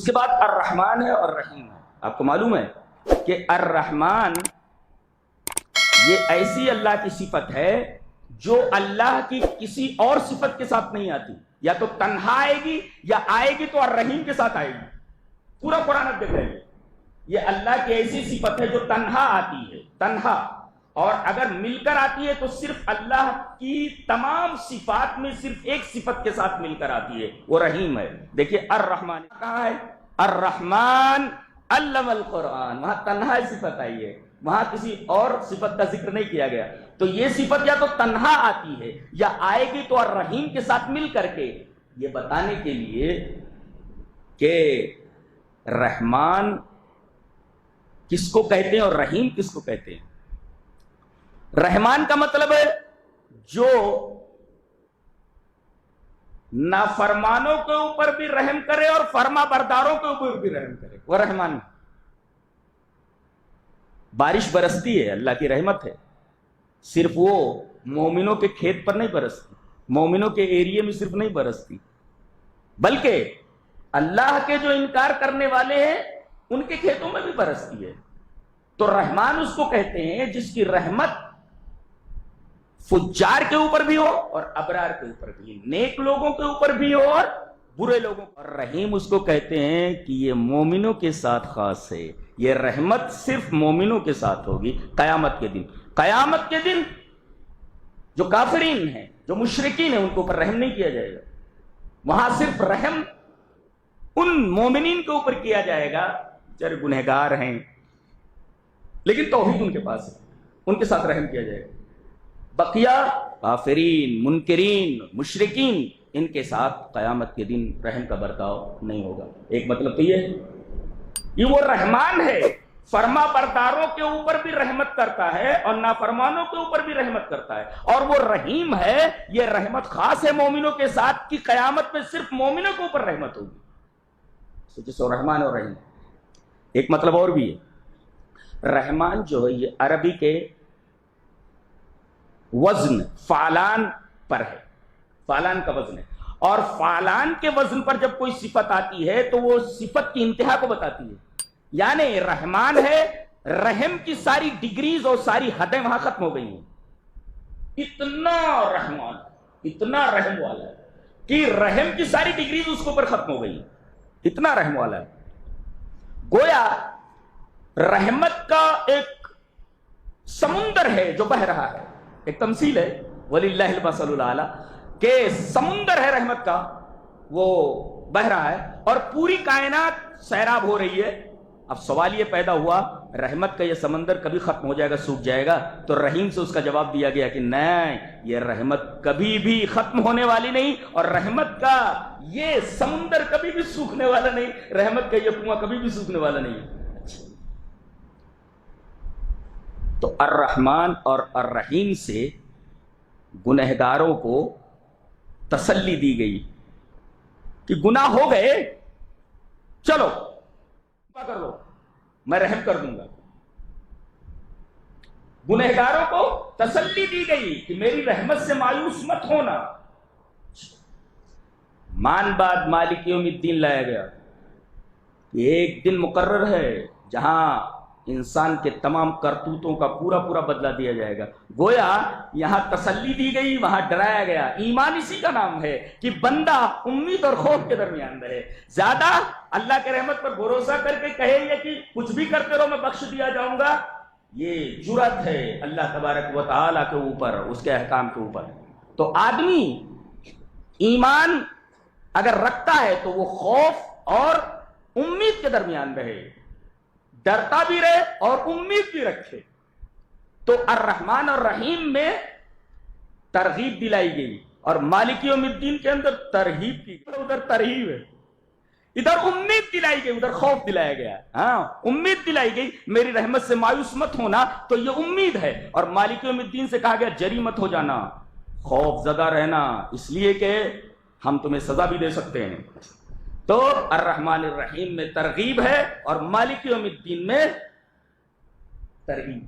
کے بعد الرحمن ہے اور رحیم ہے. آپ کو معلوم ہے کہ الرحمن یہ ایسی اللہ کی صفت ہے جو اللہ کی کسی اور صفت کے ساتھ نہیں آتی. یا تو تنہا آئے گی یا آئے گی تو الرحیم کے ساتھ آئے گی. پورا قرآن اب دیکھ رہے ہیں. یہ اللہ کی ایسی صفت ہے جو تنہا آتی ہے, تنہا, اور اگر مل کر آتی ہے تو صرف اللہ کی تمام صفات میں صرف ایک صفت کے ساتھ مل کر آتی ہے, وہ رحیم ہے. دیکھیے الرحمن کہاں ہے؟ الرحمن علم القرآن, وہاں تنہا صفت آئی ہے, وہاں کسی اور صفت کا ذکر نہیں کیا گیا. تو یہ صفت یا تو تنہا آتی ہے یا آئے گی تو الرحیم کے ساتھ مل کر کے, یہ بتانے کے لیے کہ رحمان کس کو کہتے ہیں اور رحیم کس کو کہتے ہیں. رحمان کا مطلب ہے جو نافرمانوں کے اوپر بھی رحم کرے اور فرما برداروں کے اوپر بھی رحم کرے, وہ رحمان. بارش برستی ہے, اللہ کی رحمت ہے, صرف وہ مومنوں کے کھیت پر نہیں برستی, مومنوں کے ایریے میں صرف نہیں برستی, بلکہ اللہ کے جو انکار کرنے والے ہیں ان کے کھیتوں میں بھی برستی ہے. تو رحمان اس کو کہتے ہیں جس کی رحمت فجار کے اوپر بھی ہو اور ابرار کے اوپر بھی, نیک لوگوں کے اوپر بھی ہو اور برے لوگوں. اور رحیم اس کو کہتے ہیں کہ یہ مومنوں کے ساتھ خاص ہے, یہ رحمت صرف مومنوں کے ساتھ ہوگی قیامت کے دن. قیامت کے دن جو کافرین ہیں, جو مشرکین ہیں, ان کے اوپر رحم نہیں کیا جائے گا. وہاں صرف رحم ان مومنین کے اوپر کیا جائے گا جو گنہگار ہیں لیکن توحید ان کے پاس ہے, ان کے ساتھ رحم کیا جائے گا. بقیہ کافرین, منکرین, مشرکین, ان کے ساتھ قیامت کے دن رحم کا برتاؤ نہیں ہوگا. ایک مطلب تو یہ وہ رحمان ہے, فرما برداروں کے اوپر بھی رحمت کرتا ہے اور نافرمانوں کے اوپر بھی رحمت کرتا ہے. اور وہ رحیم ہے, یہ رحمت خاص ہے مومنوں کے ساتھ کہ قیامت میں صرف مومنوں کے اوپر رحمت ہوگی. سو رحمان اور رحیم. ایک مطلب اور بھی ہے, رحمان جو ہے یہ عربی کے وزن فعلان پر ہے, فعلان کا وزن ہے, اور فعلان کے وزن پر جب کوئی صفت آتی ہے تو وہ صفت کی انتہا کو بتاتی ہے. یعنی رحمان ہے, رحم کی ساری ڈگریز اور ساری حدیں وہاں ختم ہو گئی ہیں. اتنا رحمان, اتنا رحم والا ہے کہ رحم کی ساری ڈگریز اس کے اوپر ختم ہو گئی ہیں, اتنا رحم والا ہے. گویا رحمت کا ایک سمندر ہے جو بہ رہا ہے. ایک تمثیل ہے وَلِلَّهِ الْمَثَلُ الْأَعْلَىٰ کہ سمندر ہے رحمت کا, وہ بہ رہا ہے اور پوری کائنات سیراب ہو رہی ہے. اب سوال یہ پیدا ہوا, رحمت کا یہ سمندر کبھی ختم ہو جائے گا, سوکھ جائے گا؟ تو رحیم سے اس کا جواب دیا گیا کہ نہیں, یہ رحمت کبھی بھی ختم ہونے والی نہیں, اور رحمت کا یہ سمندر کبھی بھی سوکھنے والا نہیں, رحمت کا یہ کنواں کبھی بھی سوکھنے والا نہیں. تو الرحمن اور الرحیم سے گنہگاروں کو تسلی دی گئی کہ گناہ ہو گئے, چلو کر لو, میں رحم کر دوں گا. گنہگاروں کو تسلی دی گئی کہ میری رحمت سے مایوس مت ہونا. مان بعد مالک یوم الدین لایا گیا. ایک دن مقرر ہے جہاں انسان کے تمام کرتوتوں کا پورا پورا بدلہ دیا جائے گا. گویا یہاں تسلی دی گئی, وہاں ڈرایا گیا. ایمان اسی کا نام ہے کہ بندہ امید اور خوف کے درمیان رہے. زیادہ اللہ کے رحمت پر بھروسہ کر کے کہے یہ کہ کچھ بھی کرتے رہو میں بخش دیا جاؤں گا, یہ جرأت ہے اللہ تبارک و تعالیٰ کے اوپر, اس کے احکام کے اوپر. تو آدمی ایمان اگر رکھتا ہے تو وہ خوف اور امید کے درمیان رہے, ڈرتا بھی رہے اور امید بھی رکھے. تو الرحمن اور رحیم میں ترغیب دلائی گئی, اور مالک یوم الدین کے اندر ترغیب کی گئی. ادھر ترغیب ہے, ادھر امید دلائی گئی, ادھر خوف دلایا گیا. ہاں, امید دلائی گئی میری رحمت سے مایوس مت ہونا, تو یہ امید ہے. اور مالک یوم الدین سے کہا گیا جری مت ہو جانا, خوف زدہ رہنا, اس لیے کہ ہم تمہیں سزا بھی دے سکتے ہیں. تو الرحمن الرحیم میں ترغیب ہے اور مالک یوم الدین میں ترغیب.